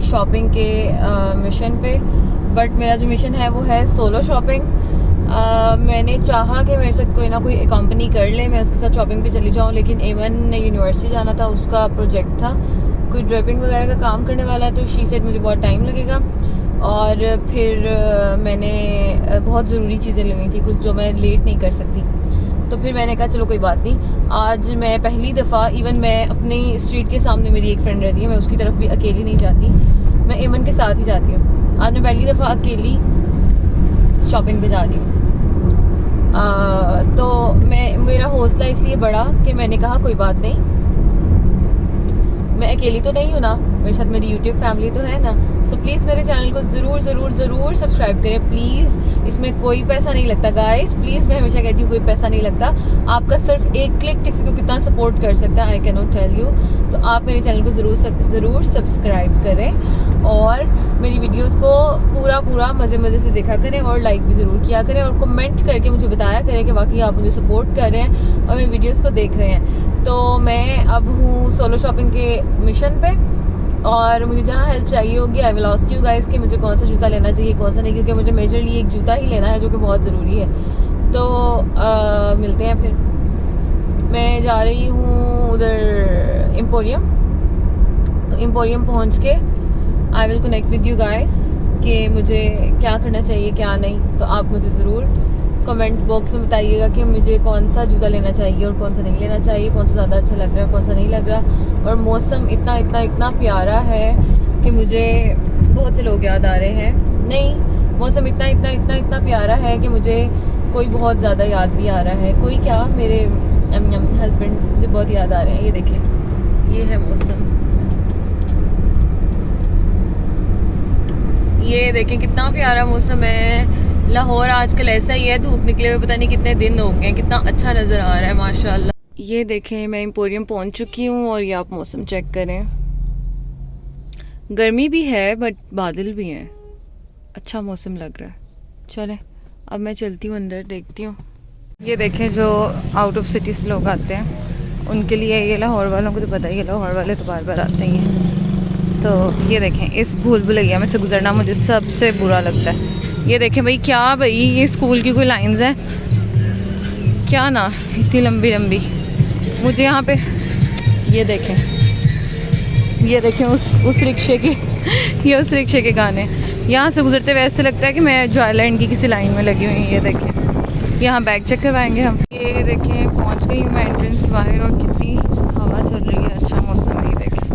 Shopping के mission पे। But मेरा जो मिशन है वो है सोलो शॉपिंग। मैंने चाहा कि मेरे साथ कोई ना कोई कंपनी कर ले, मैं उसके साथ शॉपिंग पे चली जाऊँ, लेकिन एमन ने यूनिवर्सिटी जाना था, उसका प्रोजेक्ट था, कोई ड्रेपिंग वगैरह का काम करने वाला है, तो शी सेड मुझे बहुत टाइम लगेगा। और फिर मैंने बहुत ज़रूरी चीज़ें लेनी थी, कुछ जो मैं लेट नहीं कर सकती। तो फिर मैंने कहा चलो कोई बात नहीं, आज मैं पहली दफ़ा, इवन मैं अपनी स्ट्रीट के सामने मेरी एक फ्रेंड रहती है, मैं उसकी तरफ भी अकेली नहीं जाती, मैं एमन के साथ ही जाती हूँ। आज मैं पहली दफ़ा अकेली शॉपिंग पे जा रही हूँ। तो मेरा हौसला इसलिए बढ़ा कि मैंने कहा कोई बात नहीं, मैं अकेली तो नहीं हूँ ना, मेरे साथ मेरी यूट्यूब फैमिली तो है ना। सो प्लीज़ मेरे चैनल को ज़रूर ज़रूर ज़रूर सब्सक्राइब करें प्लीज़। इसमें कोई पैसा नहीं लगता गाइस, प्लीज़, मैं हमेशा कहती हूँ कोई पैसा नहीं लगता। आपका सिर्फ एक क्लिक किसी को कितना सपोर्ट कर सकता है, I cannot tell you. तो आप मेरे चैनल को ज़रूर सब्सक्राइब करें और मेरी वीडियोस को पूरा मज़े मज़े से देखा करें और लाइक भी ज़रूर किया करें और कमेंट करके मुझे बताया करें कि वाकई आप मुझे सपोर्ट कर रहे हैं और मेरी वीडियोस को देख रहे हैं। तो मैं अब हूँ सोलो शॉपिंग के मिशन पे और मुझे जहाँ हेल्प चाहिए होगी I will ask you guys कि मुझे कौन सा जूता लेना चाहिए, कौन सा नहीं, क्योंकि मुझे मेजरली एक जूता ही लेना है जो कि बहुत ज़रूरी है। तो मिलते हैं फिर। मैं जा रही हूँ उधर एम्पोरियम, तो एम्पोरियम पहुँच के I will connect with you guys कि मुझे क्या करना चाहिए क्या नहीं। तो आप मुझे ज़रूर कमेंट बॉक्स में बताइएगा कि मुझे कौन सा जूता लेना चाहिए और कौन सा नहीं लेना चाहिए, कौन सा ज़्यादा अच्छा लग रहा है, कौन सा नहीं लग रहा। और मौसम इतना प्यारा है कि मुझे बहुत से लोग याद आ रहे हैं। नहीं, मौसम इतना प्यारा है कि मुझे कोई बहुत ज़्यादा याद भी आ रहा है। कोई क्या, मेरे हस्बैंड मुझे बहुत याद आ रहे हैं। ये देखें, ये है मौसम, ये देखें कितना प्यारा मौसम है। लाहौर आजकल ऐसा ही है, धूप निकले हुए पता नहीं कितने दिन हो गए, कितना अच्छा नज़र आ रहा है माशाल्लाह। ये देखें मैं एम्पोरियम पहुंच चुकी हूँ और ये आप मौसम चेक करें, गर्मी भी है बट बादल भी हैं, अच्छा मौसम लग रहा है। चलें अब मैं चलती हूँ अंदर, देखती हूँ। ये देखें जो आउट ऑफ सिटी से लोग आते हैं उनके लिए, ये लाहौर वालों को तो पता ही है, लाहौर वाले तो बार बार आते ही हैं। तो ये देखें, इस भूल भुलैया में से गुजरना मुझे सबसे बुरा लगता है। ये देखें भाई, क्या भाई ये स्कूल की कोई लाइंस हैं क्या ना, इतनी लंबी लंबी। मुझे यहाँ पे ये देखें उस रिक्शे के ये उस रिक्शे के गाने, यहाँ से गुजरते हुए ऐसे लगता है कि मैं जॉयलैंड की किसी लाइन में लगी हुई हूँ। ये देखें, यहाँ बैग चेक करवाएंगे हम। ये देखें पहुँच गई हूँ मैं एंट्रेंस के बाहर और कितनी हवा चल रही है, अच्छा मौसम है। ये देखें,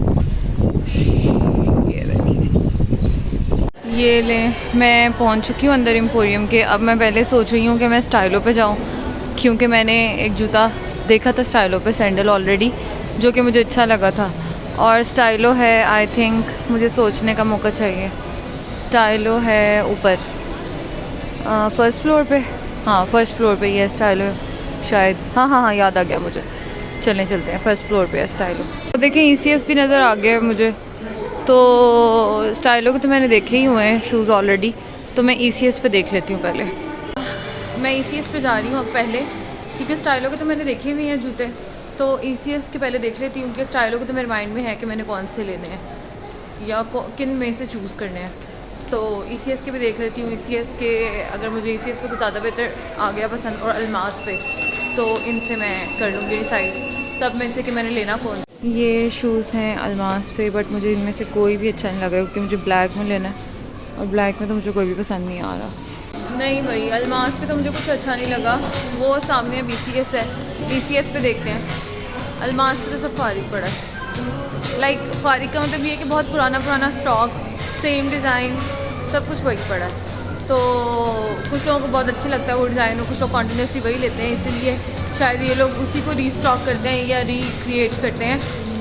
ये लें, मैं पहुंच चुकी हूँ अंदर एम्पोरियम के। अब मैं पहले सोच रही हूँ कि मैं स्टाइलो पे जाऊँ, क्योंकि मैंने एक जूता देखा था स्टाइलो पे, सैंडल ऑलरेडी, जो कि मुझे अच्छा लगा था। और स्टाइलो है, आई थिंक मुझे सोचने का मौका चाहिए। स्टाइलो है ऊपर फर्स्ट फ्लोर पे, हाँ फर्स्ट फ्लोर पे ये स्टाइलो शायद, हाँ याद आ गया मुझे। चलते हैं, फर्स्ट फ्लोर पे है स्टाइलो। तो देखें ECS भी नज़र आ गया मुझे। तो स्टाइलो के तो मैंने देखे ही हुए हैं शूज़ ऑलरेडी, तो मैं ECS पे देख लेती हूँ पहले। मैं ECS पे जा रही हूँ अब पहले, क्योंकि स्टाइलो के तो मैंने देखे हुए हैं जूते, तो ECS के पहले देख लेती हूँ कि स्टाइलो के तो मेरे माइंड में है कि मैंने कौन से लेने हैं या किन में से चूज़ करने हैं। तो ECS के भी देख लेती हूँ। ECS के अगर मुझे ECS पे कुछ ज़्यादा बेहतर आ गया पसंद, और अल्मास पे, तो इनसे मैं कर लूँगी डिसाइड सब में से कि मैंने लेना कौन। ये शूज़ हैं अल्मास पे, बट मुझे इनमें से कोई भी अच्छा नहीं लग रहा, क्योंकि मुझे ब्लैक में लेना है और ब्लैक में तो मुझे कोई भी पसंद नहीं आ रहा। नहीं भाई, अल्मास पे तो मुझे कुछ अच्छा नहीं लगा। वो सामने BCS है, BCS पे देखते हैं। अल्मास पे तो सब फारिग पड़ा है, लाइक फारिग का मतलब ये है कि बहुत पुराना स्टॉक, सेम डिज़ाइन, सब कुछ वही पड़ा है। तो कुछ लोगों को बहुत अच्छा लगता है वो डिज़ाइन, और कुछ लोग कॉन्टीन्यूसली वही लेते हैं, इसीलिए शायद ये लोग उसी को रीस्टॉक करते हैं या रिक्रिएट करते हैं।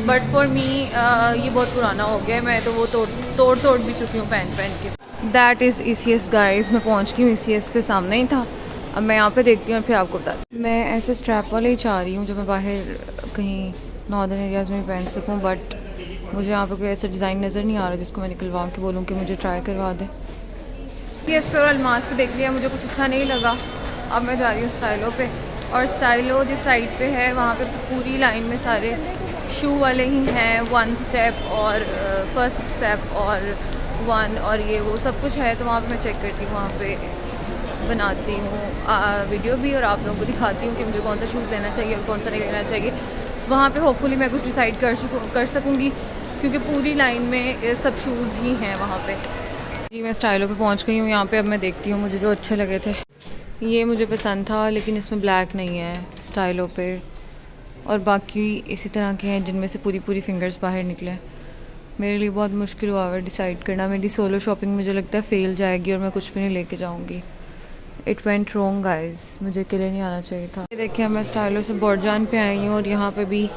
बट फॉर मी ये बहुत पुराना हो गया है, मैं तो वो तोड़ भी चुकी हूँ पहन के। दैट इज़ ECS गाइस, मैं पहुँच गई हूँ, ECS पे सामने ही था। अब मैं यहाँ पे देखती हूँ और फिर आपको बताती हूँ। मैं ऐसे स्ट्रैप वाले ही चाह रही हूँ जो मैं बाहर कहीं नॉर्दर्न एरियाज़ में पहन सकूँ, बट मुझे यहाँ पे कोई ऐसा डिज़ाइन नज़र नहीं आ रहा जिसको मैं निकलवा के बोलूँ कि मुझे ट्राई करवा दे। ECS पे और अल्मास पे देख लिया, मुझे कुछ अच्छा नहीं लगा। अब मैं जा रही हूँ स्टाइलो पे, और स्टाइलो जिस साइड पे है वहाँ पे पूरी लाइन में सारे शू वाले ही हैं, 1 स्टेप और फर्स्ट स्टेप और 1 और ये वो सब कुछ है। तो वहाँ पे मैं चेक करती हूँ, वहाँ पे बनाती हूँ वीडियो भी और आप लोगों को दिखाती हूँ कि मुझे कौन सा शूज़ लेना चाहिए और कौन सा नहीं लेना चाहिए। वहाँ पे होपफुली मैं कुछ डिसाइड कर सकूँगी, क्योंकि पूरी लाइन में सब शूज़ ही हैं वहाँ पे। जी मैं स्टाइलो पे पहुँच गई हूँ। यहाँ पे अब मैं देखती हूँ मुझे जो अच्छे लगे थे। ये मुझे पसंद था, लेकिन इसमें ब्लैक नहीं है स्टाइलो पे, और बाकी इसी तरह के हैं जिनमें से पूरी फिंगर्स बाहर निकले। मेरे लिए बहुत मुश्किल हुआ है डिसाइड करना। मेरी सोलो शॉपिंग मुझे लगता है फेल जाएगी और मैं कुछ भी नहीं लेके जाऊँगी। इट वेंट रॉन्ग गाइज, मुझे अकेले नहीं आना चाहिए था। देखिए मैं स्टाइलो से बोरजान पे आई हूँ और यहाँ पे भी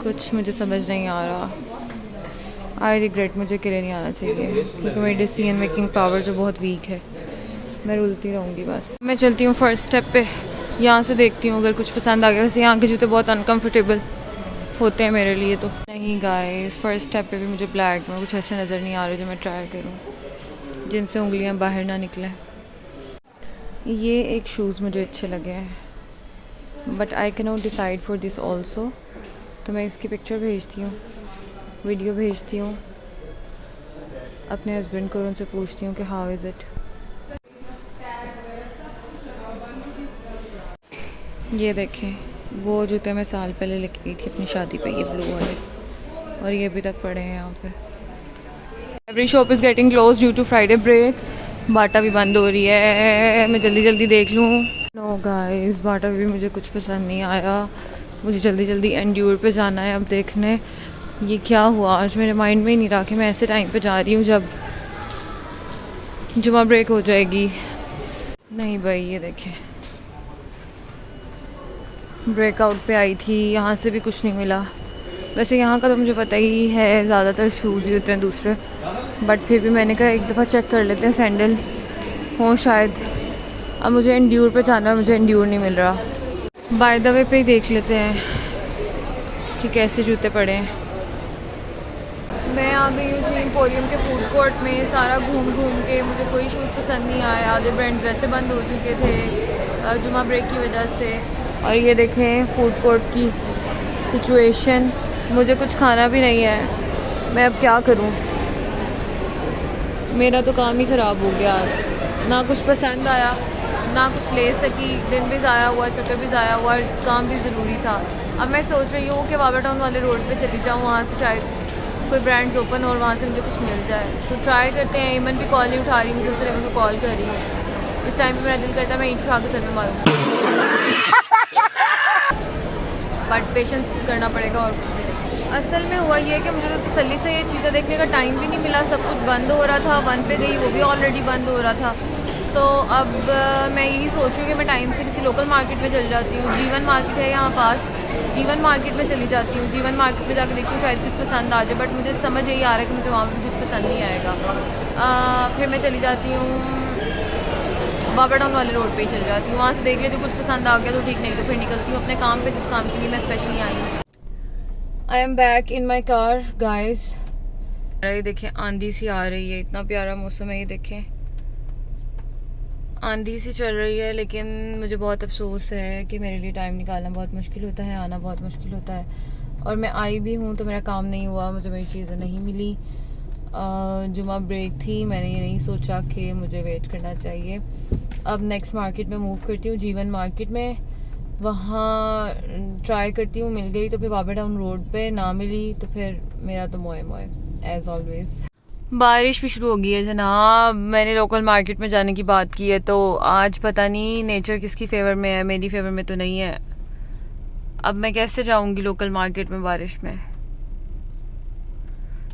कुछ मुझे समझ नहीं आ रहा। आई रिग्रेट, मुझे अकेले नहीं आना चाहिए क्योंकि मेरी डिसीजन मेकिंग पावर जो बहुत वीक है, मैं रुलती रहूँगी बस। मैं चलती हूँ फर्स्ट स्टेप पे, यहाँ से देखती हूँ अगर कुछ पसंद आ गया। वैसे यहाँ के जूते बहुत अनकम्फर्टेबल होते हैं मेरे लिए तो। नहीं गाइस, फर्स्ट स्टेप पे भी मुझे ब्लैक में कुछ ऐसे नज़र नहीं आ रहे जो मैं ट्राई करूँ, जिनसे उंगलियाँ बाहर ना निकलें। ये एक शूज़ मुझे अच्छे लगे हैं, but I can not decide for this also. तो मैं इसकी पिक्चर भेजती हूँ, वीडियो भेजती हूँ अपने हस्बैंड को और उनसे पूछती हूँ कि हाउ इज़ इट। ये देखें, वो जूते मैं साल पहले लेके गई थी अपनी शादी पे, ये ब्लू वाले, और ये अभी तक पड़े हैं यहाँ पे। Every shop is getting close due to Friday break. Bata भी बंद हो रही है, मैं जल्दी देख लूँ। नो गाइस, बाटा भी मुझे कुछ पसंद नहीं आया। मुझे जल्दी एंड्योर पे जाना है अब देखने। ये क्या हुआ आज, मेरे माइंड में ही नहीं रहा कि मैं ऐसे टाइम पे जा रही हूँ जब जुमा ब्रेक हो जाएगी। नहीं भाई, ये देखें, ब्रेकआउट पे आई थी, यहाँ से भी कुछ नहीं मिला। वैसे यहाँ का तो मुझे पता ही है, ज़्यादातर शूज़ ही होते हैं दूसरे, बट फिर भी मैंने कहा एक दफ़ा चेक कर लेते हैं, सैंडल हो शायद। अब मुझे एंड्योर पे जाना है, मुझे एंड्योर नहीं मिल रहा। बाय द वे पे ही देख लेते हैं कि कैसे जूते पड़े हैं। मैं आ गई हूँ जी एम्पोरियम के फूड कोर्ट में। सारा घूम के मुझे कोई शूज़ पसंद नहीं आया। आधे ब्रांड वैसे बंद हो चुके थे जुमा ब्रेक की वजह से। और ये देखें फूड कोर्ट की सिचुएशन। मुझे कुछ खाना भी नहीं है, मैं अब क्या करूं? मेरा तो काम ही ख़राब हो गया आज। ना कुछ पसंद आया, ना कुछ ले सकी। दिन भी ज़ाया हुआ, चक्कर भी ज़ाया हुआ, काम भी ज़रूरी था। अब मैं सोच रही हूँ कि बाबा टाउन वाले रोड पे चली जाऊँ, वहाँ से शायद कोई ब्रांड्स ओपन और वहाँ से मुझे कुछ मिल जाए। तो ट्राई करते हैं। ईमन भी कॉल नहीं उठा रही मुझे, इसलिए मैं कॉल कर रही हूँ। इस टाइम पे मेरा दिल करता है मैं ईंट उठा के सर में मारूँ, बट पेशेंस करना पड़ेगा और कुछ भी नहीं। असल में हुआ ये कि मुझे तो तसल्ली से ये चीज़ें देखने का टाइम भी नहीं मिला। सब कुछ बंद हो रहा था। 1 पे गई, वो भी ऑलरेडी बंद हो रहा था। तो अब मैं यही सोच रही हूँ कि मैं टाइम से किसी लोकल मार्केट में चल जाती हूँ। जीवन मार्केट है यहाँ पास, जीवन मार्केट में चली जाती हूँ। जीवन मार्केट में जाकर देखती हूँ शायद कुछ पसंद आ जाए, बट मुझे समझ यही आ रहा है कि मुझे वहाँ पर कुछ पसंद नहीं आएगा। फिर मैं चली जाती हूँ बाबा टाउन वाले रोड पे ही चल जाती हूँ। वहाँ से देख लेती हूँ, कुछ पसंद आ गया तो ठीक, नहीं तो फिर निकलती हूँ अपने काम पे, जिस काम के लिए मैं स्पेशली आई हूँ। I am back in my car guys. ये देखें, आंधी सी आ रही है, इतना प्यारा मौसम है। ये देखें, आंधी सी चल रही है, लेकिन मुझे बहुत अफसोस है कि मेरे लिए टाइम निकालना बहुत मुश्किल होता है, आना बहुत मुश्किल होता है। और मैं आई भी हूँ तो मेरा काम नहीं हुआ, मुझे मेरी चीज़ें नहीं मिली। जुमा ब्रेक थी, मैंने ये नहीं सोचा कि मुझे वेट करना चाहिए। अब नेक्स्ट मार्केट में मूव करती हूँ, जीवन मार्केट में। वहाँ ट्राई करती हूँ, मिल गई तो फिर बाबा टाउन रोड पे, ना मिली तो फिर मेरा तो मोए एज ऑलवेज। बारिश भी शुरू हो गई है जनाब। मैंने लोकल मार्केट में जाने की बात की है, तो आज पता नहीं नेचर किसकी फेवर में है, मेरी फेवर में तो नहीं है। अब मैं कैसे जाऊंगी लोकल मार्केट में बारिश में?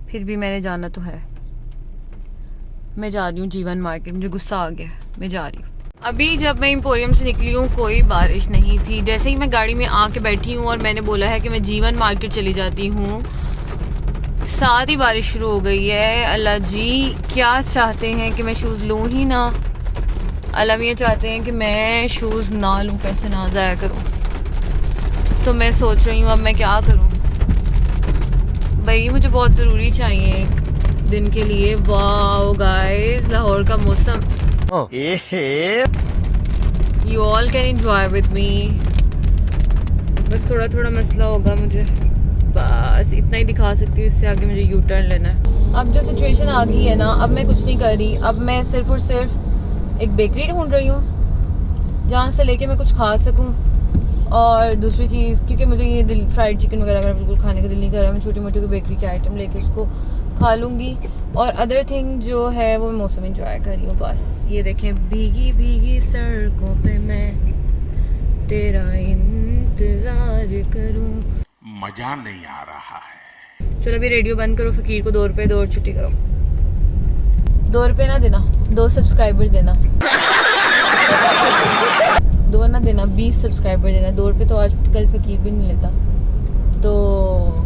फिर भी मैंने जाना तो है। मैं जा रही हूँ जीवन मार्केट, मुझे गुस्सा आ गया, मैं जा रही हूँ। अभी जब मैं एम्पोरियम से निकली हूँ कोई बारिश नहीं थी। जैसे ही मैं गाड़ी में आके बैठी हूँ और मैंने बोला है कि मैं जीवन मार्केट चली जाती हूँ, साथ ही बारिश शुरू हो गई है। अल्लाह जी क्या चाहते हैं कि मैं शूज़ लूँ ही ना? अल्लाह ये चाहते हैं कि मैं शूज़ ना लूँ, पैसे ना ज़ाया करूँ। तो मैं सोच रही हूँ अब मैं क्या करूँ भाई, मुझे बहुत ज़रूरी चाहिए एक दिन के लिए। वाओ गाइस, लाहौर का मौसम। You all can enjoy with me. बस थोड़ा मसला होगा मुझे इतना ही दिखा सकती हूँ, इससे आगे मुझे यू टर्न लेना है। अब जो सिचुएशन आ गई है ना, अब मैं कुछ नहीं कर रही, अब मैं सिर्फ और सिर्फ एक बेकरी ढूंढ रही हूँ जहाँ से लेके मैं कुछ खा सकूँ। और दूसरी चीज़, क्योंकि मुझे ये फ्राइड चिकन वगैरह मेरा बिल्कुल खाने का दिल नहीं कर रहा, मैं छोटी मोटी कोई बेकरी के आइटम लेके उसको खा लूँगी। और अदर थिंग जो है वो मौसम इंजॉय कर रही हूँ बस। ये देखें, भीगी भीगी सड़कों पे मैं तेरा इंतजार करूं, मजा नहीं आ रहा है। चलो अभी रेडियो बंद करो, फकीर को 2 रुपए दो और छुट्टी करो। 2 रुपए ना देना, 2 सब्सक्राइबर देना। 2 ना देना, 20 सब्सक्राइबर देना। 2 रुपए तो आज कल फकीर भी नहीं लेता, तो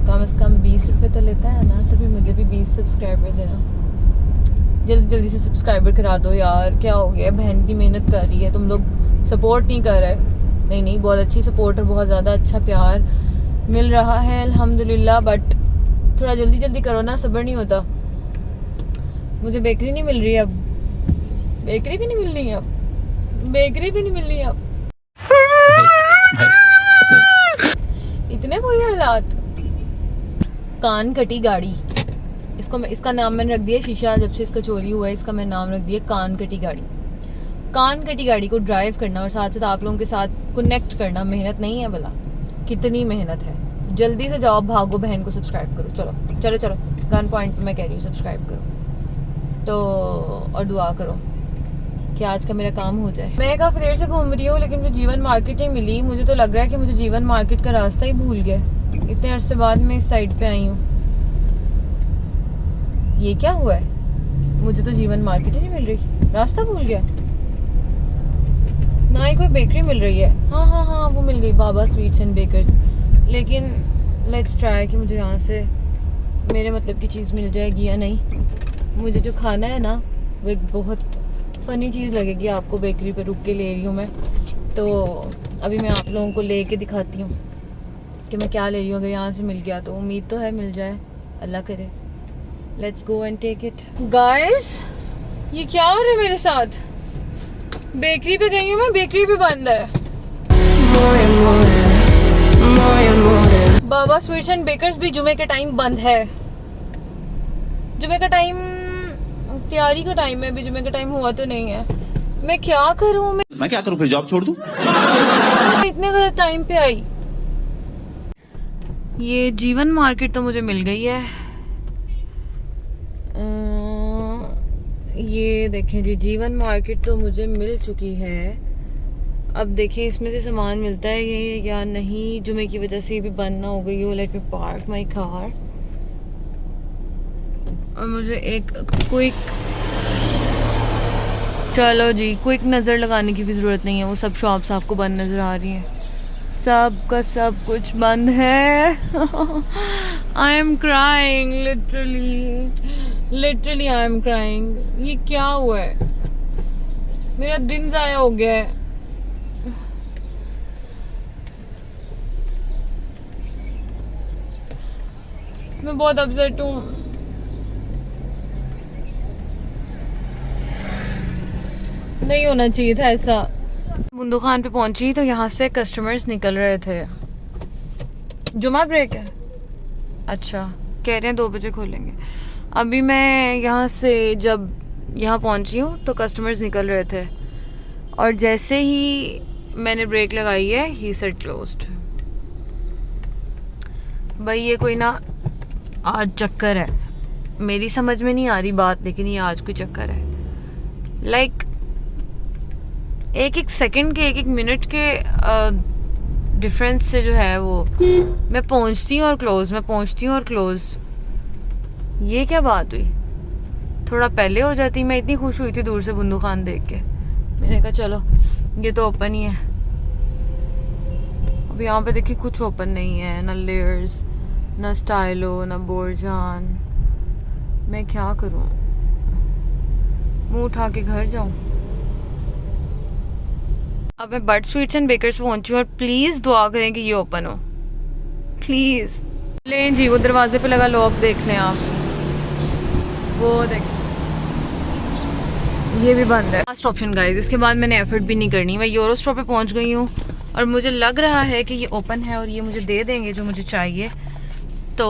कम से कम 20 रुपए तो लेता है ना, तो फिर मुझे भी 20 सब्सक्राइबर देना। जल्दी जल्दी से सब्सक्राइबर करा दो यार, क्या हो गया, बहन की मेहनत कर रही है, तुम लोग सपोर्ट नहीं कर रहे। नहीं, बहुत अच्छी सपोर्ट और बहुत ज़्यादा अच्छा प्यार मिल रहा है अल्हम्दुलिल्लाह, बट थोड़ा जल्दी जल्दी करो ना, सब्र नहीं होता। मुझे बेकरी नहीं मिल रही अब, बेकरी भी नहीं मिल रही अब, बेकरी भी नहीं मिल रही अब। इतने बुरे हालात। कान कटी गाड़ी, इसका नाम मैंने रख दिया शीशा, जब से इसका चोरी हुआ है इसका मैंने नाम रख दिया कान कटी गाड़ी। कान कटी गाड़ी को ड्राइव करना और साथ साथ आप लोगों के साथ कनेक्ट करना मेहनत नहीं है भला, कितनी मेहनत है। तो जल्दी से जाओ, भागो, बहन को सब्सक्राइब करो। चलो चलो चलो, गन पॉइंट मैं कह रही हूँ, सब्सक्राइब करो तो, और दुआ करो कि आज का मेरा काम हो जाए। मैं काफ़ी देर से घूम रही हूँ लेकिन मुझे जीवन मार्केट नहीं मिली। मुझे तो लग रहा है कि मुझे जीवन मार्केट का रास्ता ही भूल गया, इतने अरसे बाद मैं इस साइड पे आई हूँ। ये क्या हुआ है, मुझे तो जीवन मार्केट ही नहीं मिल रही, रास्ता भूल गया। ना ही कोई बेकरी मिल रही है। हाँ वो मिल गई, बाबा स्वीट्स एंड बेकर्स। लेकिन लेट्स ट्राई कि मुझे यहाँ से मेरे मतलब की चीज़ मिल जाएगी या नहीं। मुझे जो खाना है ना वो एक बहुत फ़नी चीज़ लगेगी आपको, बेकरी पे रुक के ले रही हूँ मैं, तो अभी मैं आप लोगों को ले के दिखाती हूँ कि मैं क्या ले रही हूँ। अगर यहाँ से मिल गया तो उम्मीद तो है मिल जाए, अल्लाह करे। Let's go and take it. Guys, ये क्या हो रहा है मेरे साथ? बेकरी पे गई हूँ मैं, बेकरी भी बंद है। बाबा स्वीट्स एंड बेकर्स भी जुमे के टाइम बंद है। जुमे का टाइम, तैयारी का टाइम है, अभी जुमे का टाइम हुआ तो नहीं है। मैं क्या करूँ, मैं क्या करूँ, फिर जॉब छोड़ दूँ? इतने गलत टाइम पे आई। ये जीवन मार्केट तो मुझे मिल गई है। ये देखें जी, जीवन मार्केट तो मुझे मिल चुकी है। अब देखें इसमें से सामान मिलता है ये या नहीं, जुमे की वजह से ये भी बंद ना हो गई हो। Let me park my car. और मुझे एक क्विक, चलो जी, क्विक नज़र लगाने की भी ज़रूरत नहीं है, वो सब शॉप्स आपको बंद नज़र आ रही हैं, सब का सब कुछ बंद है। I am crying, literally I am crying. ये क्या हुआ है, मेरा दिन ज़ाया हो गया है। मैं बहुत अपसेट हूँ। नहीं होना चाहिए था ऐसा। बुंदू खान पे पहुंची तो यहाँ से कस्टमर्स निकल रहे थे। जुमा ब्रेक है, अच्छा, कह रहे हैं 2 बजे खोलेंगे। अभी मैं यहाँ से जब यहाँ पहुंची हूँ तो कस्टमर्स निकल रहे थे, और जैसे ही मैंने ब्रेक लगाई है ही सेड क्लोज्ड। भाई ये कोई ना आज चक्कर है, मेरी समझ में नहीं आ रही बात, लेकिन ये आज कोई चक्कर है। लाइक एक सेकंड के, एक मिनट के डिफरेंस से जो है वो मैं पहुंचती हूँ और क्लोज, मैं पहुंचती हूँ और क्लोज। ये क्या बात हुई? थोड़ा पहले हो जाती। मैं इतनी खुश हुई थी दूर से बुंदू खान देख के, मैंने कहा चलो ये तो ओपन ही है। अब यहाँ पे देखिए कुछ ओपन नहीं है, ना लेयर्स, ना स्टाइलो, ना बोरजान। मैं क्या करूँ, मुंह उठा के घर जाऊँ? अब मैं बट स्वीट्स एंड बेकर्स पहुंची हूँ, और प्लीज़ दुआ करें कि ये ओपन हो, प्लीज़। लें जी, वो दरवाजे पे लगा लॉक देख लें आप, वो देखें ये भी बंद है। लास्ट ऑप्शन गाइस, इसके बाद मैंने एफर्ट भी नहीं करनी। मैं यूरो स्टोर पे पहुंच गई हूँ और मुझे लग रहा है कि ये ओपन है और ये मुझे दे देंगे जो मुझे चाहिए। तो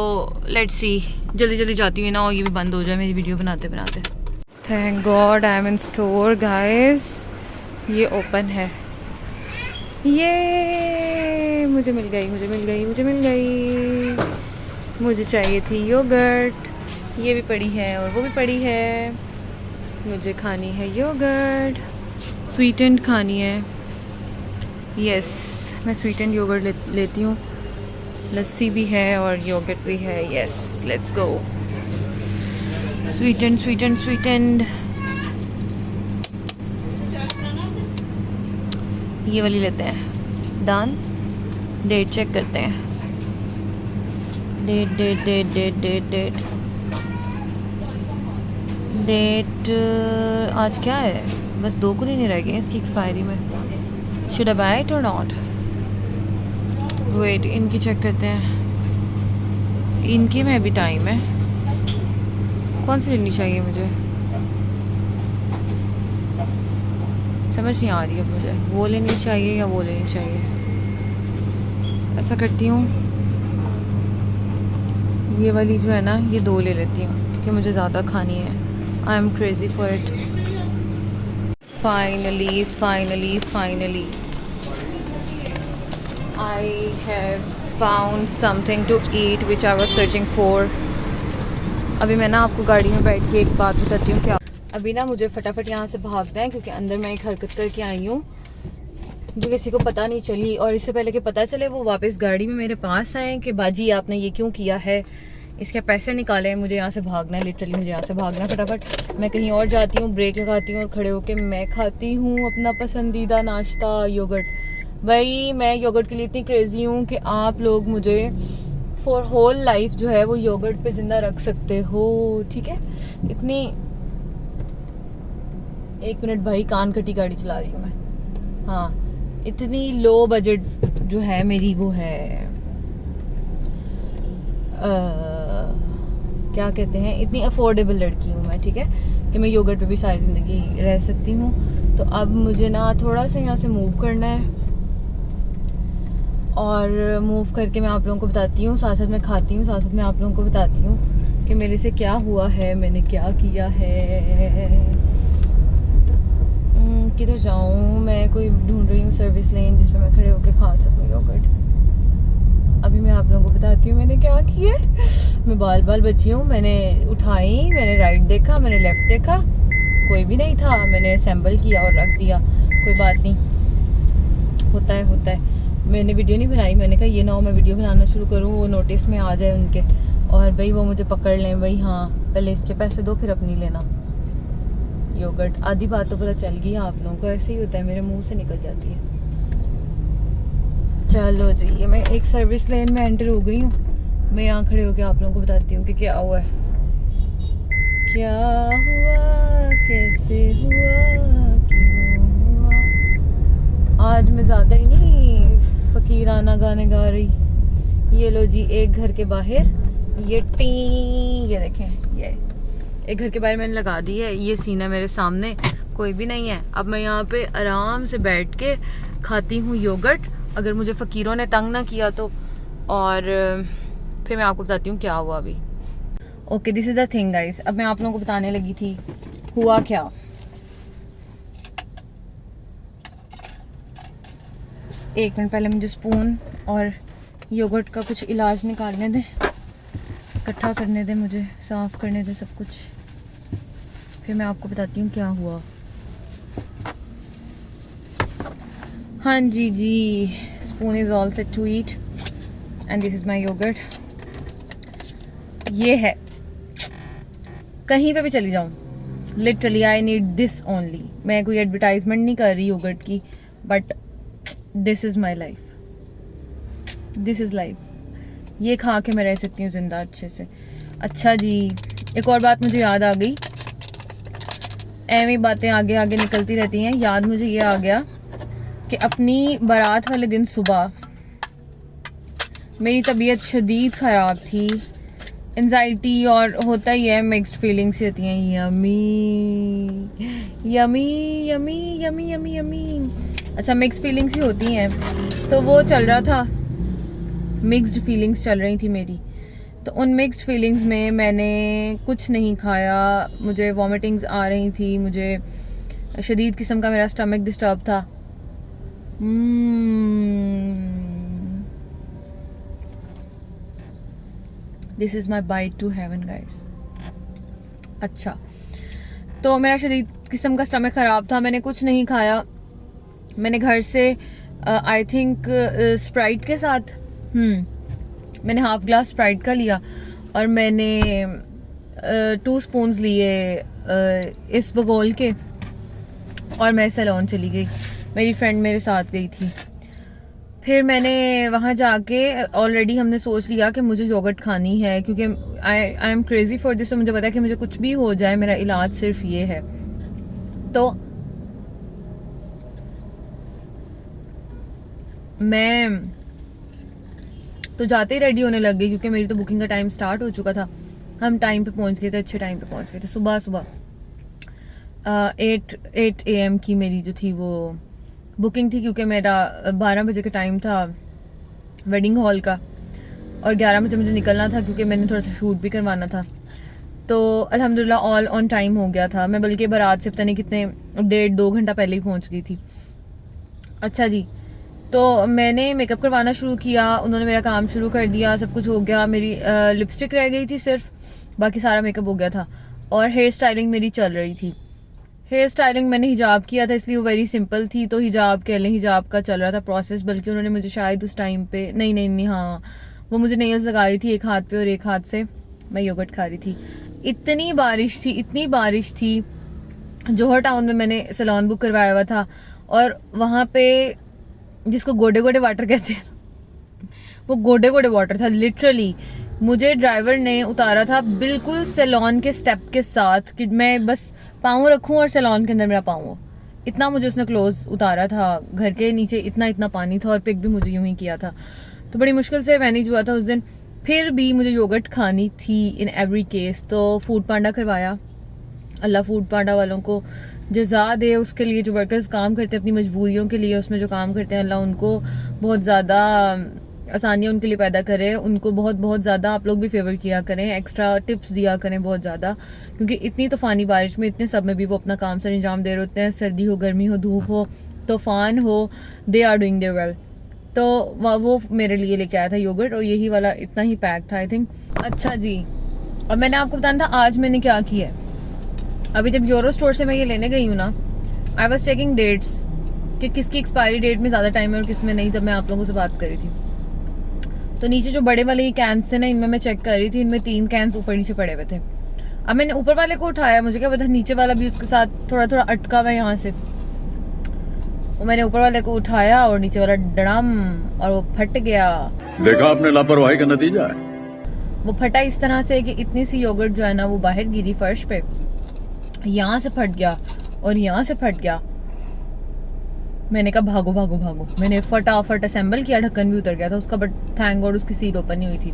लेट्स सी, जल्दी जल्दी जाती हूँ ना, और ये भी बंद हो जाए मेरी वीडियो बनाते बनाते। Thank God I am in store guys, ये ओपन है। ये मुझे मिल गई, मुझे मिल गई, मुझे मिल गई। मुझे चाहिए थी योगर्ट, ये भी पड़ी है और वो भी पड़ी है। मुझे खानी है योगर्ट, स्वीटेंड खानी है। यस, मैं स्वीटेंड योगर्ट लेती हूँ। लस्सी भी है और योगर्ट भी है। Yes, let's go. Sweetened sweetened sweetened. ये वाली लेते हैं। डन। डेट चेक करते हैं। Date date date date date date date आज क्या है? बस 2 कुछ नहीं रह गए इसकी एक्सपायरी में। शुड आई बाय इट और नॉट? वेट, इनकी चेक करते हैं। इनकी में भी टाइम है। कौन सी लेनी चाहिए मुझे? समझ नहीं आ रही है मुझे, वो लेनी चाहिए या वो लेनी चाहिए। ऐसा करती हूँ, ये वाली जो है ना, ये 2 ले लेती हूँ क्योंकि मुझे ज़्यादा खानी है। I am crazy for it. Finally finally finally I have found something to eat which I was searching for. अभी मैं ना आपको गाड़ी में बैठ के एक बात बताती हूँ। क्या अभी ना मुझे फटाफट यहाँ से भागना है क्योंकि अंदर मैं एक हरकत करके आई हूँ जो किसी को पता नहीं चली, और इससे पहले कि पता चले वो वापस गाड़ी में मेरे पास आए कि बाजी आपने ये क्यों किया है, इसके पैसे निकाले। मुझे यहाँ से भागना है, लिटरली मुझे यहाँ से भागना है फटाफट। मैं कहीं और जाती हूँ, ब्रेक लगाती हूँ और खड़े होकर मैं खाती हूँ अपना पसंदीदा नाश्ता योगर्ट। भाई मैं योगर्ट के लिए इतनी क्रेजी हूँ कि आप लोग मुझे फॉर होल लाइफ जो है वो योगर्ट पे जिंदा रख सकते हो, ठीक है? इतनी, 1 मिनट भाई, कान कटी गाड़ी चला रही हूँ मैं। हाँ, इतनी लो बजट जो है मेरी वो है, क्या कहते हैं, इतनी अफोर्डेबल लड़की हूँ मैं, ठीक है, कि मैं योगर्ट पे भी सारी ज़िंदगी रह सकती हूँ। तो अब मुझे ना थोड़ा सा यहाँ से मूव करना है, और मूव करके मैं आप लोगों को बताती हूँ, साथ साथ मैं खाती हूँ, साथ साथ मैं आप लोगों को बताती हूँ कि मेरे से क्या हुआ है, मैंने क्या किया है। किधर जाऊँ मैं? कोई ढूंढ रही हूँ सर्विस लेन जिस पे मैं खड़े होके खा सकूँ योगर्ट। अभी मैं आप लोगों को बताती हूँ मैंने क्या किया। मैं बाल बाल बची हूँ। मैंने उठाई, मैंने राइट देखा, मैंने लेफ्ट देखा, कोई भी नहीं था। मैंने असेंबल किया और रख दिया। कोई बात नहीं, होता है होता है। मैंने वीडियो नहीं बनाई, मैंने कहा ये ना हो मैं वीडियो बनाना शुरू करूँ, वो नोटिस में आ जाए उनके, और भाई वो मुझे पकड़ लें। भाई हाँ, पहले इसके पैसे दो फिर अपनी लेना योगर्ट। आधी बात तो पता चल गई आप लोगों को, ऐसे ही होता है, मेरे मुंह से निकल जाती है। चलो जी, ये मैं एक सर्विस लेन में एंटर हो गई हूँ। मैं यहाँ खड़े होकर आप लोगों को बताती हूँ कि क्या हुआ है, क्या हुआ, कैसे हुआ, क्यों हुआ। आज मैं ज़्यादा ही नहीं फकीराना गाने गा रही। ये लो जी, एक घर के बाहर ये ये देखें, ये एक घर के बाहर मैंने लगा दी है। ये सीन है मेरे सामने, कोई भी नहीं है। अब मैं यहाँ पे आराम से बैठ के खाती हूँ योगर्ट, अगर मुझे फ़कीरों ने तंग ना किया तो। और फिर मैं आपको बताती हूँ क्या हुआ अभी। Okay, this is the thing guys. अब मैं आप लोगों को बताने लगी थी हुआ क्या। एक मिनट पहले मुझे स्पून और योगर्ट का कुछ इलाज निकालने दें, इकट्ठा करने दें, मुझे साफ़ करने दें सब कुछ, फिर मैं आपको बताती हूँ क्या हुआ। हाँ जी जी, spoon is all set to eat and this is my yogurt. ये है, कहीं पे भी चली जाऊँ, literally I need this only. मैं कोई एडवर्टाइजमेंट नहीं कर रही योगर्ट की, but this is my life, this is life. ये खा के मैं रह सकती हूँ ज़िंदा अच्छे से। अच्छा जी, एक और बात मुझे याद आ गई। ऐसी बातें आगे आगे निकलती रहती हैं। याद मुझे ये आ गया कि अपनी बारात वाले दिन सुबह मेरी तबीयत शदीद ख़राब थी, एंजाइटी, और होता ही है, मिक्स्ड फीलिंग्स होती हैं। Yummy yummy yummy yummy yummy yummy, अच्छा मिक्स्ड फीलिंग्स ही होती हैं। तो वो चल रहा था, मिक्स्ड फीलिंग्स चल रही थी मेरी। तो उन मिक्स्ड फीलिंग्स में मैंने कुछ नहीं खाया। मुझे वॉमिटिंग्स आ रही थी, मुझे शदीद किस्म का मेरा स्टमक डिस्टर्ब था। This is my bite to heaven guys. अच्छा, तो मेरा शदीद किस्म का स्टमक ख़राब था, मैंने कुछ नहीं खाया। मैंने घर से आई थिंक स्प्राइट के साथ मैंने हाफ ग्लास स्प्राइट का लिया और मैंने 2 स्पून्स लिए इस बगोल के, और मैं सैलून चली गई। मेरी फ्रेंड मेरे साथ गई थी। फिर मैंने वहाँ जाके ऑलरेडी हमने सोच लिया कि मुझे योगर्ट खानी है, क्योंकि I am crazy for this. तो मुझे पता है कि मुझे कुछ भी हो जाए, मेरा इलाज सिर्फ ये है। तो मैं तो जाते ही रेडी होने लग गई, क्योंकि मेरी तो बुकिंग का टाइम स्टार्ट हो चुका था। हम टाइम पे पहुंच गए थे, अच्छे टाइम पे पहुंच गए थे। सुबह 8 AM की मेरी जो थी वो बुकिंग थी, क्योंकि मेरा 12 बजे का टाइम था वेडिंग हॉल का, और 11 बजे मुझे निकलना था, क्योंकि मैंने थोड़ा सा शूट भी करवाना था। तो अल्हम्दुलिल्लाह ऑल ऑन टाइम हो गया था। मैं बल्कि बारात से पता नहीं कितने 1.5-2 घंटा पहले ही पहुंच गई थी। अच्छा जी, तो मैंने मेकअप करवाना शुरू किया, उन्होंने मेरा काम शुरू कर दिया, सब कुछ हो गया। मेरी लिपस्टिक रह गई थी सिर्फ, बाकी सारा मेकअप हो गया था। और हेयर स्टाइलिंग मेरी चल रही थी। हेयर स्टाइलिंग मैंने हिजाब किया था, इसलिए वो वेरी सिंपल थी, तो हिजाब कह लें, हिजाब का चल रहा था प्रोसेस। बल्कि उन्होंने मुझे शायद उस टाइम पे नहीं हाँ, वो मुझे नेल्स लगा रही थी एक हाथ पे, और एक हाथ से मैं योगर्ट खा रही थी। इतनी बारिश थी। जौहर टाउन में मैंने सैलून बुक करवाया हुआ था, और वहाँ पे जिसको गोडे गोडे वाटर कहते हैं, वो गोडे गोडे वाटर था लिटरली। मुझे ड्राइवर ने उतारा था बिल्कुल सैलून के स्टेप के साथ, कि मैं बस पाँव रखूं और सैलून के अंदर मेरा पाँव हो। इतना मुझे उसने क्लोज उतारा था, घर के नीचे इतना पानी था, और पिक भी मुझे यूं ही किया था। तो बड़ी मुश्किल से मैनेज हुआ था उस दिन। फिर भी मुझे योगर्ट खानी थी इन एवरी केस, तो फूड पांडा करवाया। अल्लाह फूड पांडा वालों को जज़ा दे, उसके लिए जो वर्कर्स काम करते हैं अपनी मजबूरियों के लिए, उसमें जो काम करते हैं, अल्लाह उनको बहुत ज़्यादा आसानियाँ उनके लिए पैदा करे। उनको बहुत ज़्यादा आप लोग भी फेवर किया करें, एक्स्ट्रा टिप्स दिया करें बहुत ज़्यादा, क्योंकि इतनी तूफ़ानी बारिश में, इतने सब में भी वो अपना काम सर अंजाम दे रहे होते हैं। सर्दी हो, गर्मी हो, धूप हो, तूफ़ान हो, they are doing their well. तो वो मेरे लिए लेके आया था योगर्ट, और यही वाला इतना ही पैक था आई थिंक। अच्छा जी, और मैंने आपको बताना था आज मैंने क्या किया है। अभी जब यूरो स्टोर से मैं ये लेने गई हूँ ना, आई वॉज चेकिंग डेट्स कि किसकी एक्सपायरी डेट में ज़्यादा टाइम है और किस में नहीं। जब मैं आप लोगों से बात कर रही थी, तो नीचे जो बड़े वाले कैंस थे ना, इनमें मैं चेक कर रही थी, इनमें 3 कैंस ऊपर नीचे पड़े हुए थे। अब मैंने ऊपर वाले को उठाया, मुझे क्या पता नीचे वाला भी उसके साथ थोड़ा अटका हुआ है यहाँ से। वो मैंने ऊपर वाले को उठाया और नीचे वाला डड़म, और वो फट गया। देखा आपने लापरवाही का नतीजा है। वो फटा इस तरह से कि इतनी सी योगर्ट जो है ना, वो बाहर गिरी फर्श पे, यहाँ से फट गया और यहाँ से फट गया। मैंने कहा भागो भागो भागो। मैंने फटाफट असेंबल किया, ढक्कन भी उतर गया था उसका, बट थैंक गॉड उसकी सील ओपन नहीं हुई थी।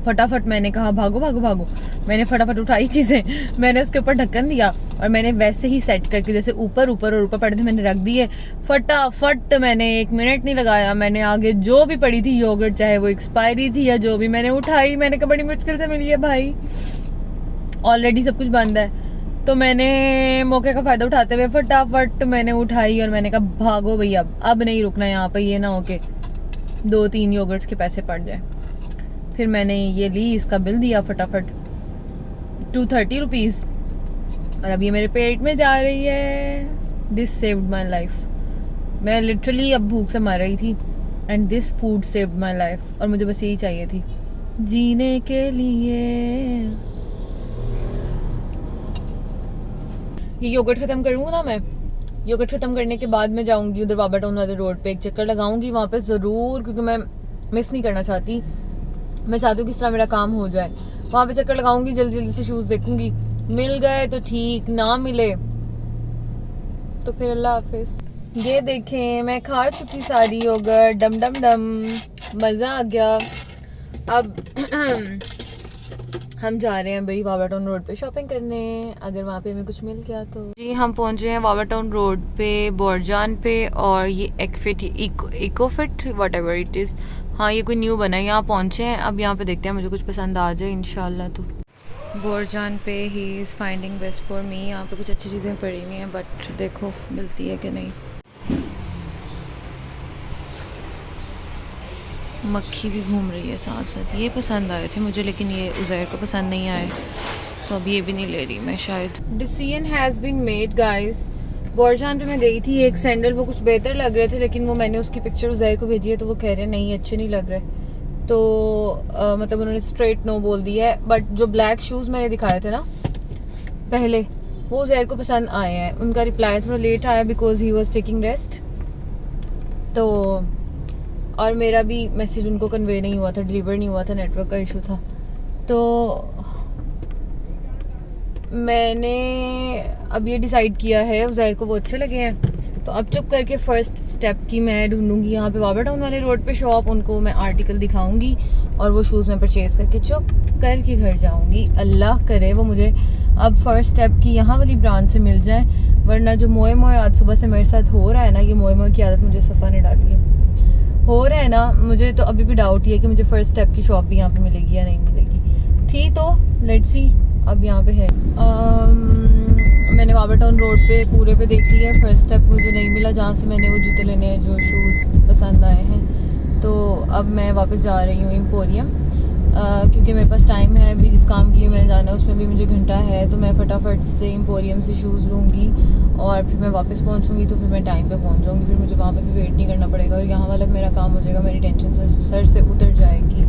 फटाफट मैंने कहा भागो भागो भागो। मैंने फटाफट उठाई चीजें, मैंने उसके ऊपर ढक्कन दिया, और मैंने वैसे ही सेट करके, जैसे ऊपर पड़े थे मैंने रख दिए। फटाफट मैंने 1 मिनट नहीं लगाया, मैंने आगे जो भी पड़ी थी योगर्ट, चाहे वो एक्सपायरी थी या जो भी, मैंने उठाई। मैंने कहा बड़ी मुश्किल से मिली है भाई, ऑलरेडी सब कुछ बंद है। तो मैंने मौके का फायदा उठाते हुए फटाफट मैंने उठाई, और मैंने कहा भागो भैया, अब नहीं रुकना यहाँ पे, ये ना हो के 2-3 योगर्ट्स के पैसे पड़ जाए। फिर मैंने ये ली, इसका बिल दिया फटाफट 230 रुपीज़, और अब ये मेरे पेट में जा रही है। This saved my life. मैं लिटरली अब भूख से मर रही थी, and this food saved my life. और मुझे बस यही चाहिए थी जीने के लिए। ये योगर्ट खत्म करूंगा ना मैं, योगर्ट खत्म करने के बाद मैं जाऊंगी उधर बाबा टाउन वाले रोड पे, एक चक्कर लगाऊंगी वहाँ पे ज़रूर, क्योंकि मैं मिस नहीं करना चाहती। मैं चाहती हूँ किस तरह मेरा काम हो जाए। वहाँ पे चक्कर लगाऊंगी, जल्दी से शूज़ देखूंगी, मिल गए तो ठीक, ना मिले तो फिर अल्लाह हाफिज। ये देखें मैं खा चुकी सारी योगर्ट, डम डम डम, मज़ा आ गया। अब हम जा रहे हैं भाई वावा टाउन रोड पे शॉपिंग करने, अगर वहाँ पे हमें कुछ मिल गया तो। जी हम पहुँच रहे हैं वावा टाउन रोड पे, बोरजान पे, और ये इकोफिट वट एवर इट इज़, हाँ ये कोई न्यू बना है, यहाँ पहुँचे हैं, अब यहाँ पे देखते हैं मुझे कुछ पसंद आ जाए इंशाल्लाह। तो बोरजान पे he is finding best for me. यहाँ पे कुछ अच्छी चीज़ें पड़ी हुई हैं बट देखो मिलती है कि नहीं। मक्खी भी घूम रही है साथ साथ। ये पसंद आए थे मुझे लेकिन ये उज़ैर को पसंद नहीं आए, तो अब ये भी नहीं ले रही मैं शायद। Decision has been made guys. बोरजान पे मैं गई थी, एक सैंडल वो कुछ बेहतर लग रहे थे लेकिन वो मैंने उसकी पिक्चर उज़ैर को भेजी है तो वो कह रहे हैं नहीं अच्छे नहीं लग रहे, तो मतलब उन्होंने स्ट्रेट नो बोल दिया है। बट जो ब्लैक शूज़ मैंने दिखाए थे ना पहले, वो उज़ैर को पसंद आए हैं। उनका रिप्लाई थोड़ा लेट आया because he was taking rest, तो और मेरा भी मैसेज उनको कन्वे नहीं हुआ था, डिलीवर नहीं हुआ था, नेटवर्क का इशू था। तो मैंने अब ये डिसाइड किया है, उज़ैर को वो अच्छे लगे हैं तो अब चुप करके फर्स्ट स्टेप की मैं ढूंढूंगी यहाँ पे बाबा टाउन वाले रोड पे शॉप, उनको मैं आर्टिकल दिखाऊंगी और वो शूज़ मैं परचेज करके चुप करके घर जाऊंगी। अल्लाह करे वो मुझे अब फर्स्ट स्टेप की यहाँ वाली ब्रांच से मिल जाए, वरना जो मोए मोए आज सुबह से मेरे साथ हो रहा है ना, ये मोए मोए की आदत मुझे सफ़ा ने डाली है, हो रहा है ना, मुझे तो अभी भी डाउट ही है कि मुझे फर्स्ट स्टेप की शॉप भी यहाँ पे मिलेगी या नहीं मिलेगी। थी तो लेट्स सी, अब यहाँ पे है। मैंने बाबा टाउन रोड पे पूरे पे देख लिया है, फर्स्ट स्टेप मुझे नहीं मिला जहाँ से मैंने वो जूते लेने हैं जो शूज़ पसंद आए हैं। तो अब मैं वापस जा रही हूँ एम्पोरियम, क्योंकि मेरे पास टाइम है अभी, जिस काम के लिए मैंने जाना है उसमें भी मुझे घंटा है, तो मैं फटाफट से एम्पोरियम से शूज़ लूँगी और फिर मैं वापस पहुँचूँगी, तो फिर मैं टाइम पे पहुँच जाऊँगी, फिर मुझे वहाँ पे भी वेट नहीं करना पड़ेगा और यहाँ वाला मेरा काम हो जाएगा, मेरी टेंशन सर से उतर जाएगी।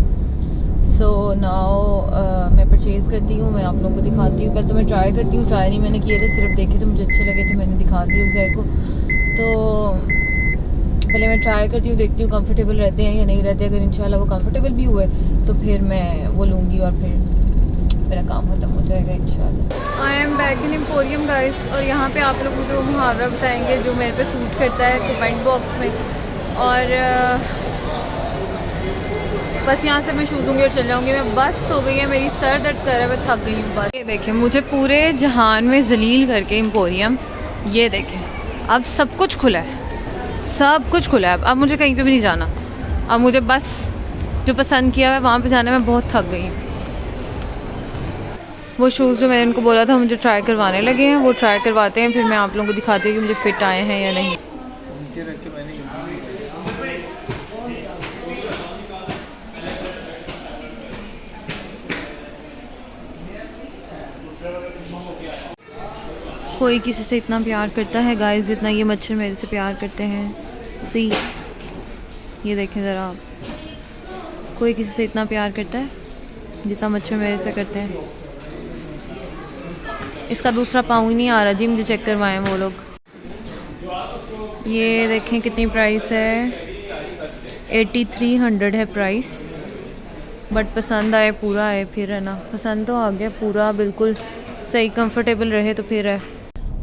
सो नाउ मैं परचेज़ करती हूँ, मैं आप लोगों को दिखाती हूँ। पहले तो मैं ट्राई करती हूँ, ट्राई नहीं मैंने किए थे, सिर्फ देखे थे मुझे अच्छे लगे थे, मैंने दिखा दिए उज़ैर को। तो पहले मैं ट्राई करती हूँ, देखती हूँ कंफर्टेबल रहते हैं या नहीं रहते। अगर इंशाल्लाह वो कंफर्टेबल भी हुए तो फिर मैं वो लूँगी और फिर मेरा काम ख़त्म हो जाएगा इंशाल्लाह। I am back in emporium guys, और यहाँ पे आप लोग मुझे वो मुहावरा बताएंगे जो मेरे पे सूट करता है कमेंट बॉक्स में, और बस यहाँ से मैं शूज़ लूँगी और चल जाऊँगी। मैं बस हो गई है, मेरी सर दर्द कर रहा है, मैं थक गई हूँ बस। ये देखें मुझे पूरे जहान में जलील करके एम्पोरियम, ये देखें अब सब कुछ खुला है, सब कुछ खुला है। अब मुझे कहीं पे भी नहीं जाना, अब मुझे बस जो पसंद किया है वहाँ पे जाना है। मैं बहुत थक गई हूँ। वो शूज़ जो मैंने उनको बोला था मुझे ट्राई करवाने लगे हैं, वो ट्राई करवाते हैं, फिर मैं आप लोगों को दिखाती हूँ कि मुझे फिट आए हैं या नहीं। कोई किसी से इतना प्यार करता है गाइस जितना ये मच्छर मेरे से प्यार करते हैं। सी ये देखें ज़रा आप, कोई किसी से इतना प्यार करता है जितना मच्छर मेरे से करते हैं। इसका दूसरा पाँव ही नहीं आ रहा जी, मुझे चेक करवाएं वो लोग। ये देखें कितनी प्राइस है, 8300 है प्राइस, बट पसंद आए पूरा आए फिर है ना, पसंद तो आ गया पूरा, बिल्कुल सही कंफर्टेबल रहे तो फिर है।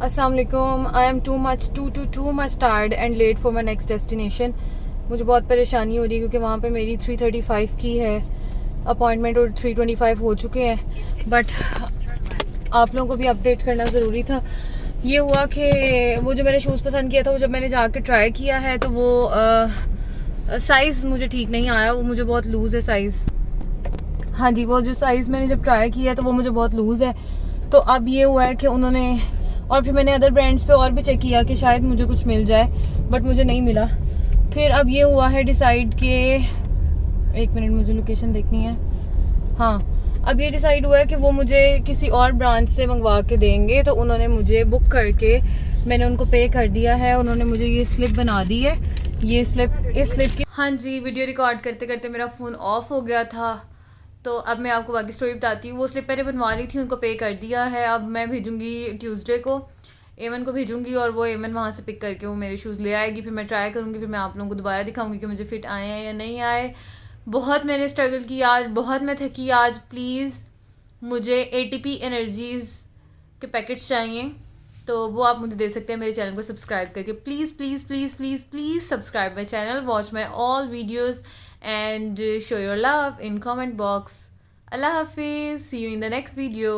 अस्सलाम वालेकुम, I am too much tired and let for my next destination. मुझे बहुत परेशानी हो रही है क्योंकि वहाँ पे मेरी 3:35 की है अपॉइंटमेंट और 3:25 हो चुके हैं, बट आप लोगों को भी अपडेट करना ज़रूरी था। ये हुआ कि वो जो मैंने शूज़ पसंद किया था, वो जब मैंने जाकर ट्राई किया है तो वो साइज़ मुझे ठीक नहीं आया, वो मुझे बहुत लूज़ है साइज़। हाँ जी, वो जो साइज़ मैंने जब ट्राई किया तो वो मुझे बहुत लूज़ है। तो अब ये हुआ है कि उन्होंने, और फिर मैंने अदर ब्रांड्स पे और भी चेक किया कि शायद मुझे कुछ मिल जाए, बट मुझे नहीं मिला। फिर अब ये हुआ है डिसाइड कि, एक मिनट मुझे लोकेशन देखनी है, हाँ अब ये डिसाइड हुआ है कि वो मुझे किसी और ब्रांच से मंगवा के देंगे। तो उन्होंने मुझे बुक करके, मैंने उनको पे कर दिया है, उन्होंने मुझे ये स्लिप बना दी है, ये स्लिप, इस स्लिप की। हाँ जी, वीडियो रिकॉर्ड करते करते मेरा फ़ोन ऑफ हो गया था, तो अब मैं आपको बाकी स्टोरी बताती हूँ। वो स्लिप मैंने बनवा ली थी, उनको पे कर दिया है। अब मैं भेजूँगी ट्यूसडे को, एमन को भेजूँगी और वो एमन वहाँ से पिक करके वो मेरे शूज़ ले आएगी, फिर मैं ट्राई करूँगी, फिर मैं आप लोगों को दोबारा दिखाऊँगी कि मुझे फिट आए हैं या नहीं आए। बहुत मैंने स्ट्रगल किया आज, बहुत मैं थकी आज। प्लीज़ मुझे ATP एनर्जीज़ के पैकेट्स चाहिए, तो वो आप मुझे दे सकते हैं मेरे चैनल को सब्सक्राइब करके। Please please please please please subscribe my channel, watch my all videos and show your love in comment box. Allah Hafiz, see you in the next video.